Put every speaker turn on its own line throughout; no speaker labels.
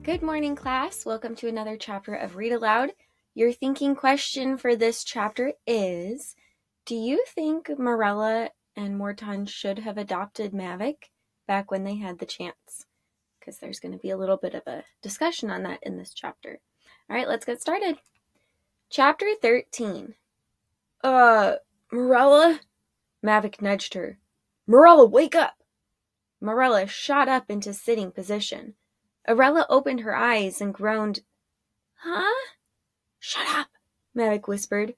Good morning, class. Welcome to another chapter of Read Aloud. Your thinking question for this chapter is, do you think Morella and Morton should have adopted Mavic back when they had the chance? Because there's going to be a little bit of a discussion on that in this chapter. All right, let's get started. Chapter 13. Morella? Mavic nudged her. Morella, wake up! Morella shot up into sitting position. Aurella opened her eyes and groaned. Huh? Shut up, Mavic whispered.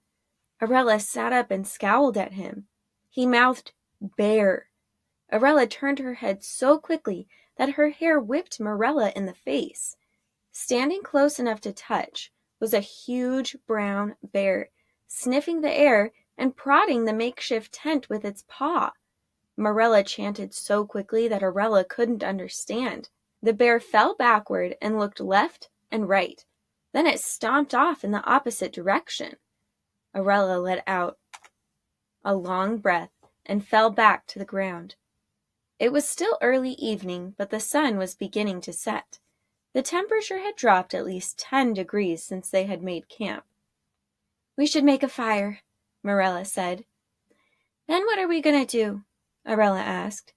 Aurella sat up and scowled at him. He mouthed, bear. Aurella turned her head so quickly that her hair whipped Morella in the face. Standing close enough to touch was a huge brown bear, sniffing the air and prodding the makeshift tent with its paw. Morella chanted so quickly that Aurella couldn't understand. The bear fell backward and looked left and right. Then it stomped off in the opposite direction. Aurella let out a long breath and fell back to the ground. It was still early evening, but the sun was beginning to set. The temperature had dropped at least 10 degrees since they had made camp. We should make a fire, Morella said. Then what are we going to do? Aurella asked.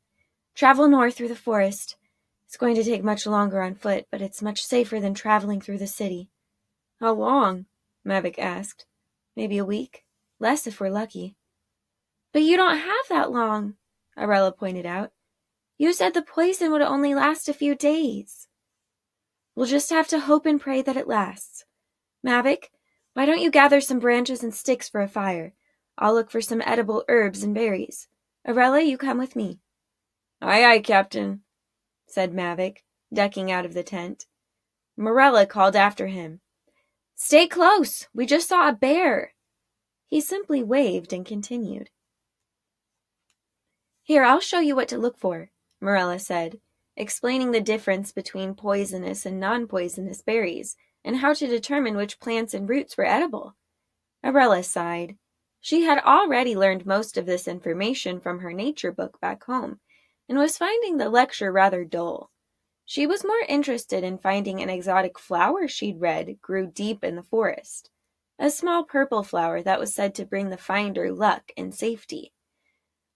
Travel north through the forest. It's going to take much longer on foot, but it's much safer than traveling through the city. How long? Mavic asked. Maybe a week. Less if we're lucky. But you don't have that long, Aurella pointed out. You said the poison would only last a few days. We'll just have to hope and pray that it lasts. Mavic, why don't you gather some branches and sticks for a fire? I'll look for some edible herbs and berries. Aurella, you come with me. Aye, aye, Captain, said Mavic, ducking out of the tent. Morella called after him. Stay close! We just saw a bear! He simply waved and continued. Here, I'll show you what to look for, Morella said, explaining the difference between poisonous and non-poisonous berries, and how to determine which plants and roots were edible. Aurella sighed. She had already learned most of this information from her nature book back home, and was finding the lecture rather dull. She was more interested in finding an exotic flower she'd read grew deep in the forest, a small purple flower that was said to bring the finder luck and safety.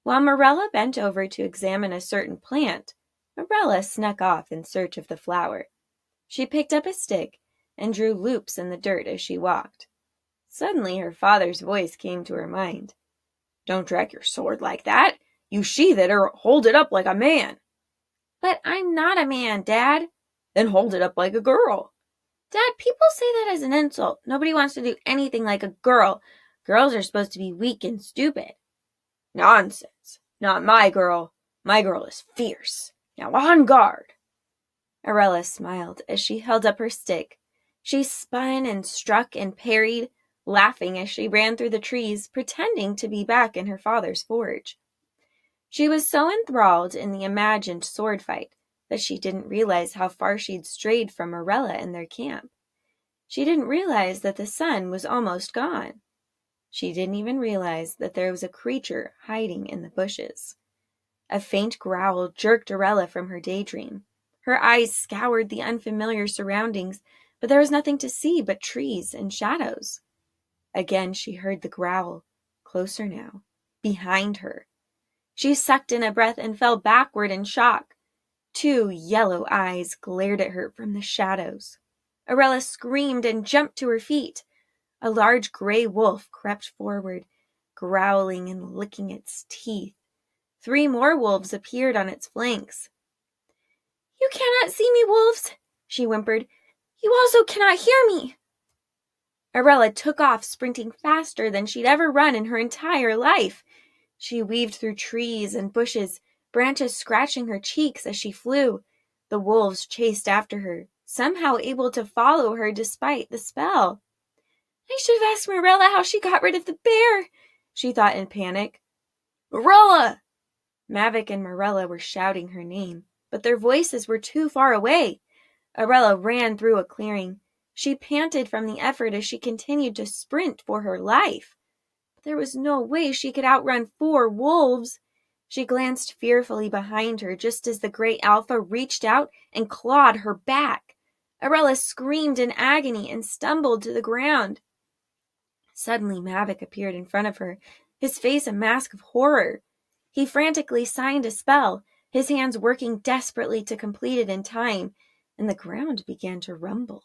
While Morella bent over to examine a certain plant, Aurella snuck off in search of the flower. She picked up a stick and drew loops in the dirt as she walked. Suddenly her father's voice came to her mind. Don't drag your sword like that. You sheathe it or hold it up like a man. But I'm not a man, Dad. Then hold it up like a girl. Dad, people say that as an insult. Nobody wants to do anything like a girl. Girls are supposed to be weak and stupid. Nonsense. Not my girl. My girl is fierce. Now on guard. Aurella smiled as she held up her stick. She spun and struck and parried, laughing as she ran through the trees, pretending to be back in her father's forge. She was so enthralled in the imagined sword fight that she didn't realize how far she'd strayed from Aurella and their camp. She didn't realize that the sun was almost gone. She didn't even realize that there was a creature hiding in the bushes. A faint growl jerked Aurella from her daydream. Her eyes scoured the unfamiliar surroundings, but there was nothing to see but trees and shadows. Again she heard the growl, closer now, behind her. She sucked in a breath and fell backward in shock. 2 yellow eyes glared at her from the shadows. Aurella screamed and jumped to her feet. A large gray wolf crept forward, growling and licking its teeth. 3 more wolves appeared on its flanks. You cannot see me, wolves, she whimpered. You also cannot hear me. Aurella took off, sprinting faster than she'd ever run in her entire life. She weaved through trees and bushes, branches scratching her cheeks as she flew. The wolves chased after her, somehow able to follow her despite the spell. I should have asked Morella how she got rid of the bear, she thought in panic. Aurella! Mavic and Morella were shouting her name, but their voices were too far away. Aurella ran through a clearing. She panted from the effort as she continued to sprint for her life. There was no way she could outrun 4 wolves. She glanced fearfully behind her just as the great alpha reached out and clawed her back. Aurella screamed in agony and stumbled to the ground. Suddenly Mavic appeared in front of her, his face a mask of horror. He frantically signed a spell, his hands working desperately to complete it in time, and the ground began to rumble.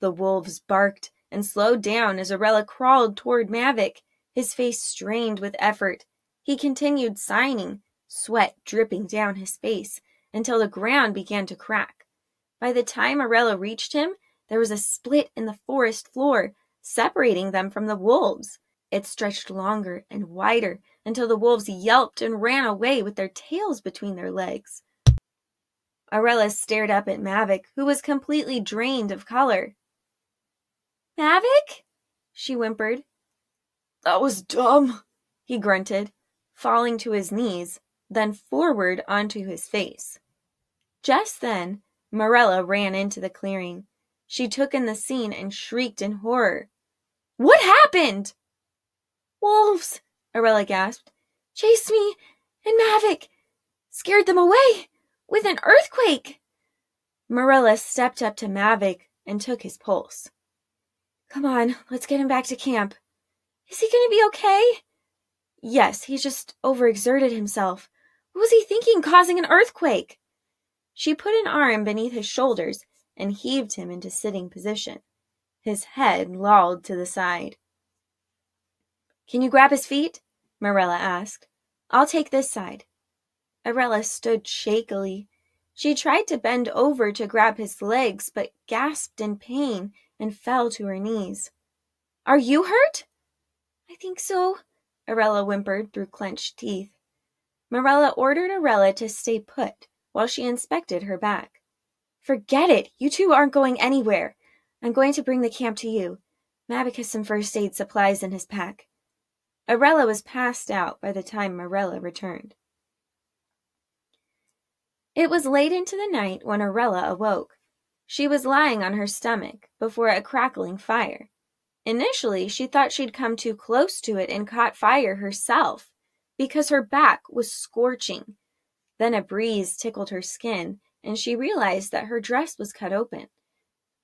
The wolves barked and slowed down as Aurella crawled toward Mavic, his face strained with effort. He continued signing, sweat dripping down his face, until the ground began to crack. By the time Aurella reached him, there was a split in the forest floor, separating them from the wolves. It stretched longer and wider until the wolves yelped and ran away with their tails between their legs. Aurella stared up at Mavic, who was completely drained of color. "Mavic?" she whimpered. "That was dumb," he grunted, falling to his knees, then forward onto his face. Just then, Morella ran into the clearing. She took in the scene and shrieked in horror. "What happened?" "Wolves," Aurella gasped. "Chased me and Mavic. Scared them away with an earthquake." Morella stepped up to Mavic and took his pulse. "Come on, let's get him back to camp." "Is he going to be okay?" "Yes, he just overexerted himself. What was he thinking, causing an earthquake?" She put an arm beneath his shoulders and heaved him into sitting position. His head lolled to the side. "Can you grab his feet?" Morella asked. "I'll take this side." Aurella stood shakily. She tried to bend over to grab his legs, but gasped in pain and fell to her knees. "Are you hurt?" "I think so," Aurella whimpered through clenched teeth. Morella ordered Aurella to stay put while she inspected her back. "Forget it! You two aren't going anywhere. I'm going to bring the camp to you. Mavic has some first aid supplies in his pack." Aurella was passed out by the time Morella returned. It was late into the night when Aurella awoke. She was lying on her stomach before a crackling fire. Initially, she thought she'd come too close to it and caught fire herself, because her back was scorching. Then a breeze tickled her skin, and she realized that her dress was cut open.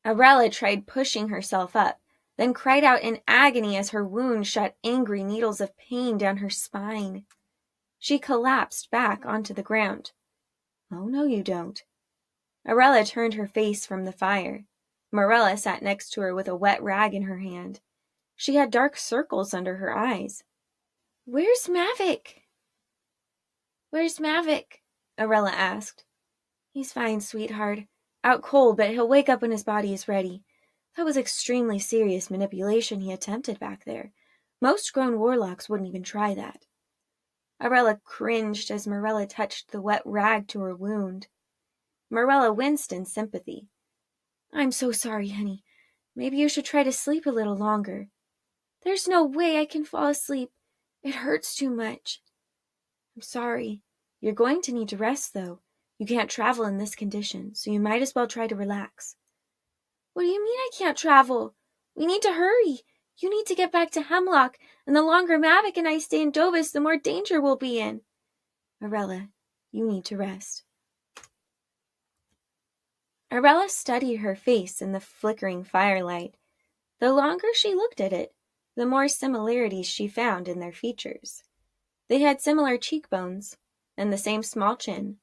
Aurella tried pushing herself up, then cried out in agony as her wound shot angry needles of pain down her spine. She collapsed back onto the ground. "Oh, no, you don't." Aurella turned her face from the fire. Morella sat next to her with a wet rag in her hand. She had dark circles under her eyes. "Where's Mavic?" "Where's Mavic?" Aurella asked. "He's fine, sweetheart. Out cold, but he'll wake up when his body is ready. That was extremely serious manipulation he attempted back there. Most grown warlocks wouldn't even try that." Aurella cringed as Morella touched the wet rag to her wound. Morella winced in sympathy. "I'm so sorry, honey. Maybe you should try to sleep a little longer." "There's no way I can fall asleep. It hurts too much." "I'm sorry. You're going to need to rest, though. You can't travel in this condition, so you might as well try to relax." "What do you mean I can't travel? We need to hurry. You need to get back to Hemlock, and the longer Mavic and I stay in Dovis, the more danger we'll be in." "Aurella, you need to rest." Aurella studied her face in the flickering firelight. The longer she looked at it, the more similarities she found in their features. They had similar cheekbones and the same small chin.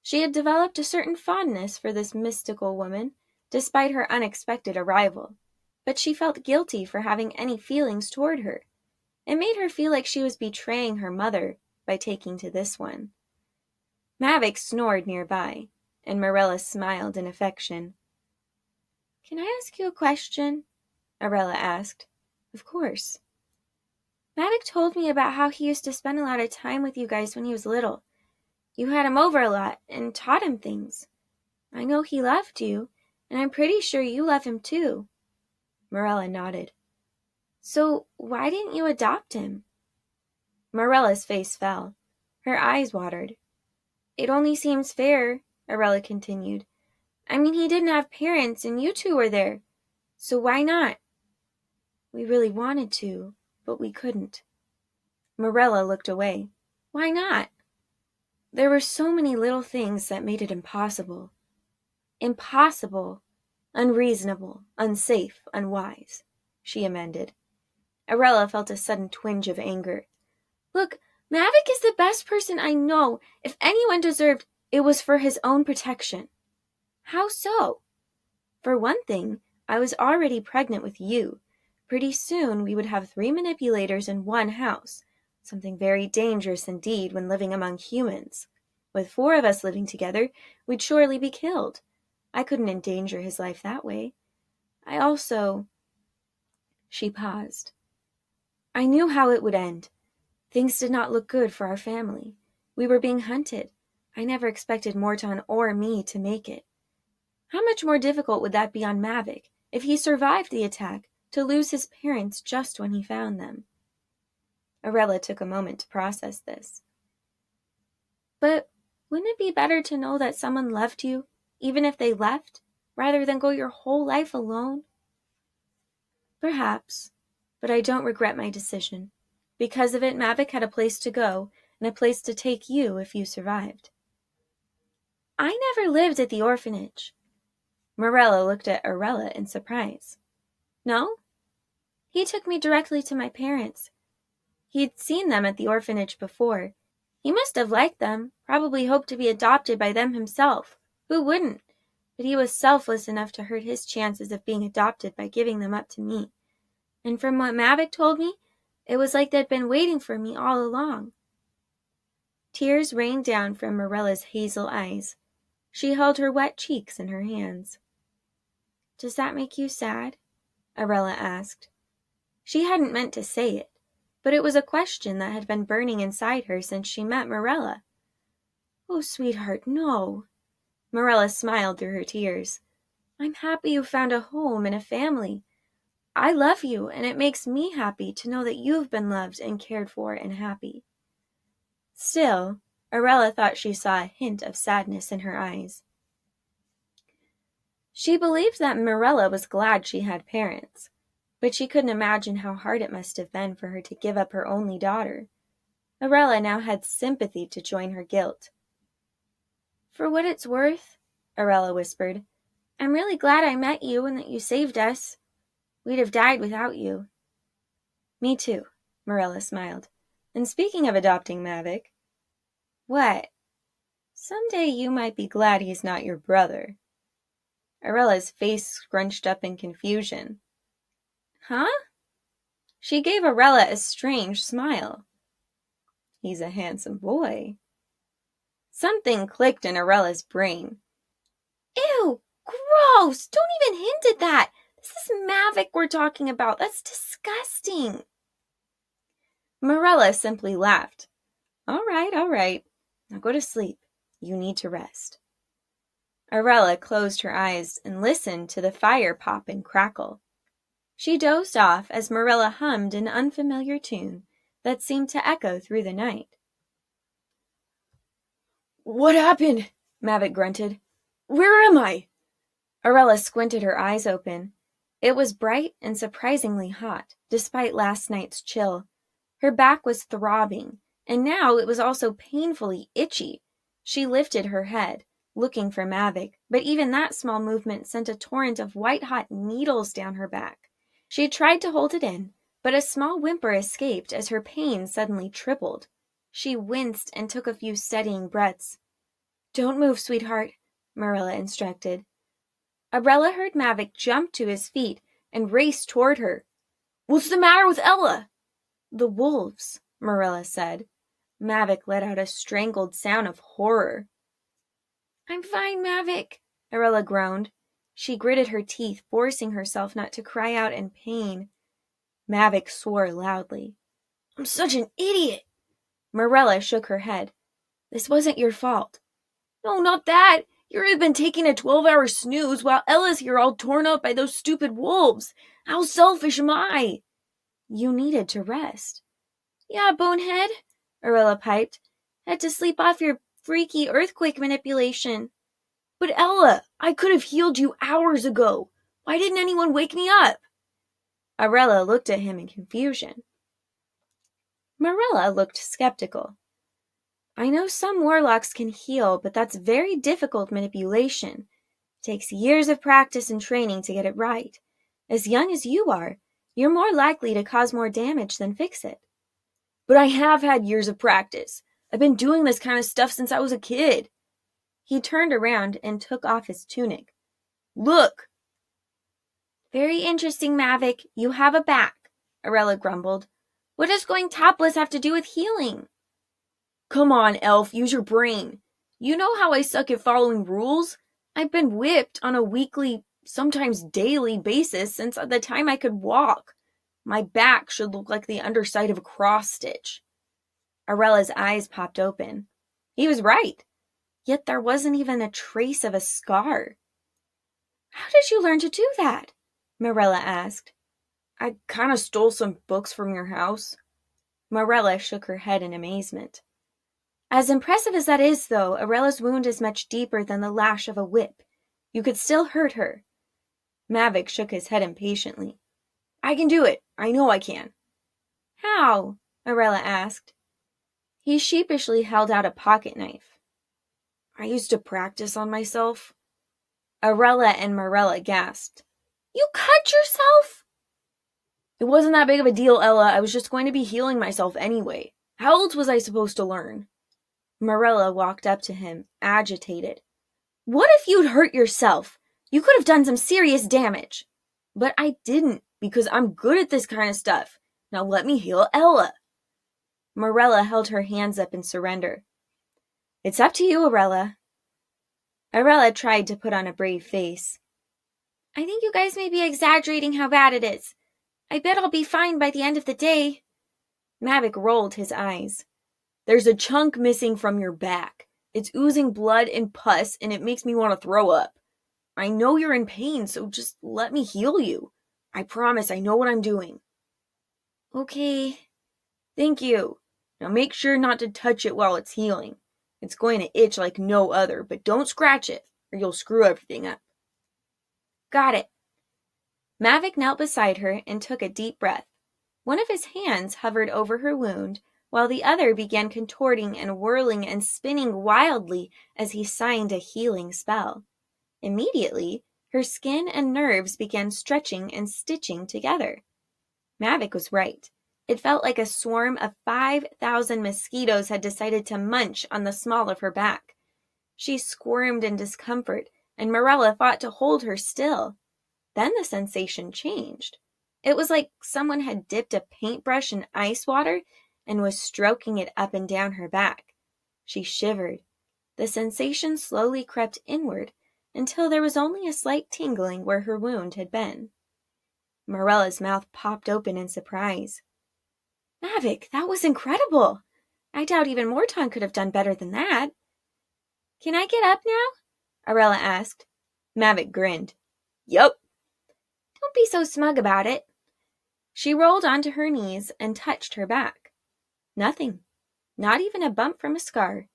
She had developed a certain fondness for this mystical woman, despite her unexpected arrival, but she felt guilty for having any feelings toward her. It made her feel like she was betraying her mother by taking to this one. Mavic snored nearby, and Morella smiled in affection. "Can I ask you a question?" Aurella asked. "Of course." "Mavic told me about how he used to spend a lot of time with you guys when he was little. You had him over a lot and taught him things. I know he loved you, and I'm pretty sure you love him too." Morella nodded. "So why didn't you adopt him?" Morella's face fell. Her eyes watered. "It only seems fair," Aurella continued. "I mean, he didn't have parents, and you two were there. So why not?" "We really wanted to, but we couldn't." Morella looked away. "Why not?" "There were so many little things that made it impossible." "Impossible?" Unreasonable, unsafe, unwise, she amended. Aurella felt a sudden twinge of anger. Look, Mavic is the best person I know. If anyone deserved, it was for his own protection. How so? For one thing, I was already pregnant with you. Pretty soon we would have 3 manipulators in one house, something very dangerous indeed when living among humans. With 4 of us living together, we'd surely be killed. I couldn't endanger his life that way. I also... She paused. I knew how it would end. Things did not look good for our family. We were being hunted. I never expected Morton or me to make it. How much more difficult would that be on Mavic, if he survived the attack, to lose his parents just when he found them? Aurella took a moment to process this. But wouldn't it be better to know that someone loved you, even if they left, rather than go your whole life alone? Perhaps, but I don't regret my decision. Because of it, Mavic had a place to go, and a place to take you if you survived. I never lived at the orphanage. Morella looked at Aurella in surprise. No? He took me directly to my parents. He'd seen them at the orphanage before. He must have liked them, probably hoped to be adopted by them himself. Who wouldn't? But he was selfless enough to hurt his chances of being adopted by giving them up to me. And from what Mavic told me, it was like they'd been waiting for me all along. Tears rained down from Morella's hazel eyes. She held her wet cheeks in her hands. Does that make you sad? Aurella asked. She hadn't meant to say it, but it was a question that had been burning inside her since she met Morella. Oh, sweetheart, no. Morella smiled through her tears. I'm happy you found a home and a family. I love you, and it makes me happy to know that you've been loved and cared for and happy. Still, Aurella thought she saw a hint of sadness in her eyes. She believed that Morella was glad she had parents, but she couldn't imagine how hard it must have been for her to give up her only daughter. Aurella now had sympathy to join her guilt. For what it's worth, Aurella whispered, I'm really glad I met you and that you saved us. We'd have died without you. Me too, Morella smiled. And speaking of adopting Mavic... What? Someday you might be glad he's not your brother. Aurella's face scrunched up in confusion. Huh? She gave Aurella a strange smile. He's a handsome boy. Something clicked in Aurella's brain. Ew, gross! Don't even hint at that! This is Mavic we're talking about. That's disgusting. Morella simply laughed. All right. Now go to sleep. You need to rest. Aurella closed her eyes and listened to the fire pop and crackle. She dozed off as Morella hummed an unfamiliar tune that seemed to echo through the night. What happened? Mavic grunted. Where am I? Aurella squinted her eyes open. It was bright and surprisingly hot, despite last night's chill. Her back was throbbing, and now it was also painfully itchy. She lifted her head, looking for Mavic, but even that small movement sent a torrent of white-hot needles down her back. She tried to hold it in, but a small whimper escaped as her pain suddenly tripled. She winced and took a few steadying breaths. Don't move, sweetheart, Marilla instructed. Aurella heard Mavic jump to his feet and race toward her. What's the matter with Ella? The wolves, Marilla said. Mavic let out a strangled sound of horror. I'm fine, Mavic, Aurella groaned. She gritted her teeth, forcing herself not to cry out in pain. Mavic swore loudly. I'm such an idiot. Marilla shook her head. This wasn't your fault. No, not that. You've been taking a 12-hour snooze while Ella's here all torn up by those stupid wolves. How selfish am I? You needed to rest. Yeah, bonehead, Aurella piped. Had to sleep off your freaky earthquake manipulation. But Ella, I could have healed you hours ago. Why didn't anyone wake me up? Aurella looked at him in confusion. Marilla looked skeptical. I know some warlocks can heal, but that's very difficult manipulation. It takes years of practice and training to get it right. As young as you are, you're more likely to cause more damage than fix it. But I have had years of practice. I've been doing this kind of stuff since I was a kid. He turned around and took off his tunic. Look! Very interesting, Mavic. You have a back, Aurella grumbled. What does going topless have to do with healing? Come on, Elf, use your brain. You know how I suck at following rules? I've been whipped on a weekly, sometimes daily basis since the time I could walk. My back should look like the underside of a cross-stitch. Aurella's eyes popped open. He was right. Yet there wasn't even a trace of a scar. How did you learn to do that? Marilla asked. I kind of stole some books from your house. Marilla shook her head in amazement. As impressive as that is, though, Aurella's wound is much deeper than the lash of a whip. You could still hurt her. Mavic shook his head impatiently. I can do it. I know I can. How? Aurella asked. He sheepishly held out a pocket knife. I used to practice on myself. Aurella and Marilla gasped. You cut yourself? It wasn't that big of a deal, Ella. I was just going to be healing myself anyway. How else was I supposed to learn? Marilla walked up to him, agitated. What if you'd hurt yourself? You could have done some serious damage. But I didn't, because I'm good at this kind of stuff. Now let me heal Ella. Marilla held her hands up in surrender. It's up to you, Aurella. Aurella tried to put on a brave face. I think you guys may be exaggerating how bad it is. I bet I'll be fine by the end of the day. Mavic rolled his eyes. There's a chunk missing from your back. It's oozing blood and pus, and it makes me want to throw up. I know you're in pain, so just let me heal you. I promise I know what I'm doing. Okay. Thank you. Now make sure not to touch it while it's healing. It's going to itch like no other, but don't scratch it, or you'll screw everything up. Got it. Mavic knelt beside her and took a deep breath. One of his hands hovered over her wound, while the other began contorting and whirling and spinning wildly as he signed a healing spell. Immediately, her skin and nerves began stretching and stitching together. Mavic was right. It felt like a swarm of 5,000 mosquitoes had decided to munch on the small of her back. She squirmed in discomfort, and Marilla fought to hold her still. Then the sensation changed. It was like someone had dipped a paintbrush in ice water and was stroking it up and down her back. She shivered. The sensation slowly crept inward until there was only a slight tingling where her wound had been. Marilla's mouth popped open in surprise. Mavic, that was incredible. I doubt even Morton could have done better than that. Can I get up now? Aurella asked. Mavic grinned. Yup. Don't be so smug about it. She rolled onto her knees and touched her back. Nothing. Not even a bump from a scar.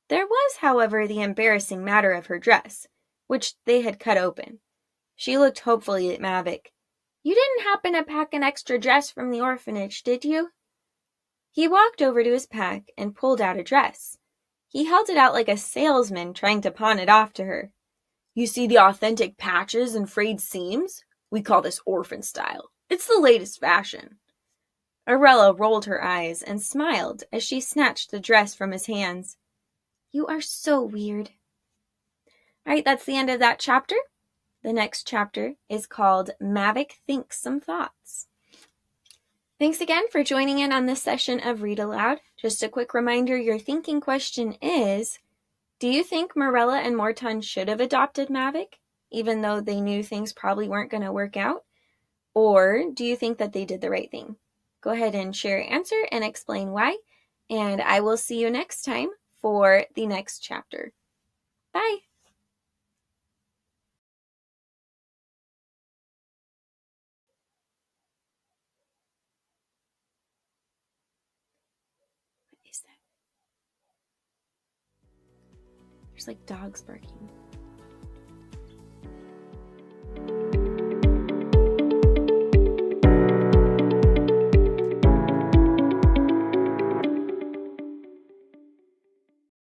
There was, however, the embarrassing matter of her dress, which they had cut open. She looked hopefully at Mavic. You didn't happen to pack an extra dress from the orphanage, did you? He walked over to his pack and pulled out a dress. He held it out like a salesman trying to pawn it off to her. You see the authentic patches and frayed seams? We call this orphan style. It's the latest fashion. Aurella rolled her eyes and smiled as she snatched the dress from his hands. You are so weird. All right, that's the end of that chapter. The next chapter is called Mavic Thinks Some Thoughts. Thanks again for joining in on this session of Read Aloud. Just a quick reminder, your thinking question is, do you think Marilla and Morton should have adopted Mavic, even though they knew things probably weren't going to work out? Or do you think that they did the right thing? Go ahead and share your answer and explain why, and I will see you next time for the next chapter. Bye! What is that? There's like dogs barking.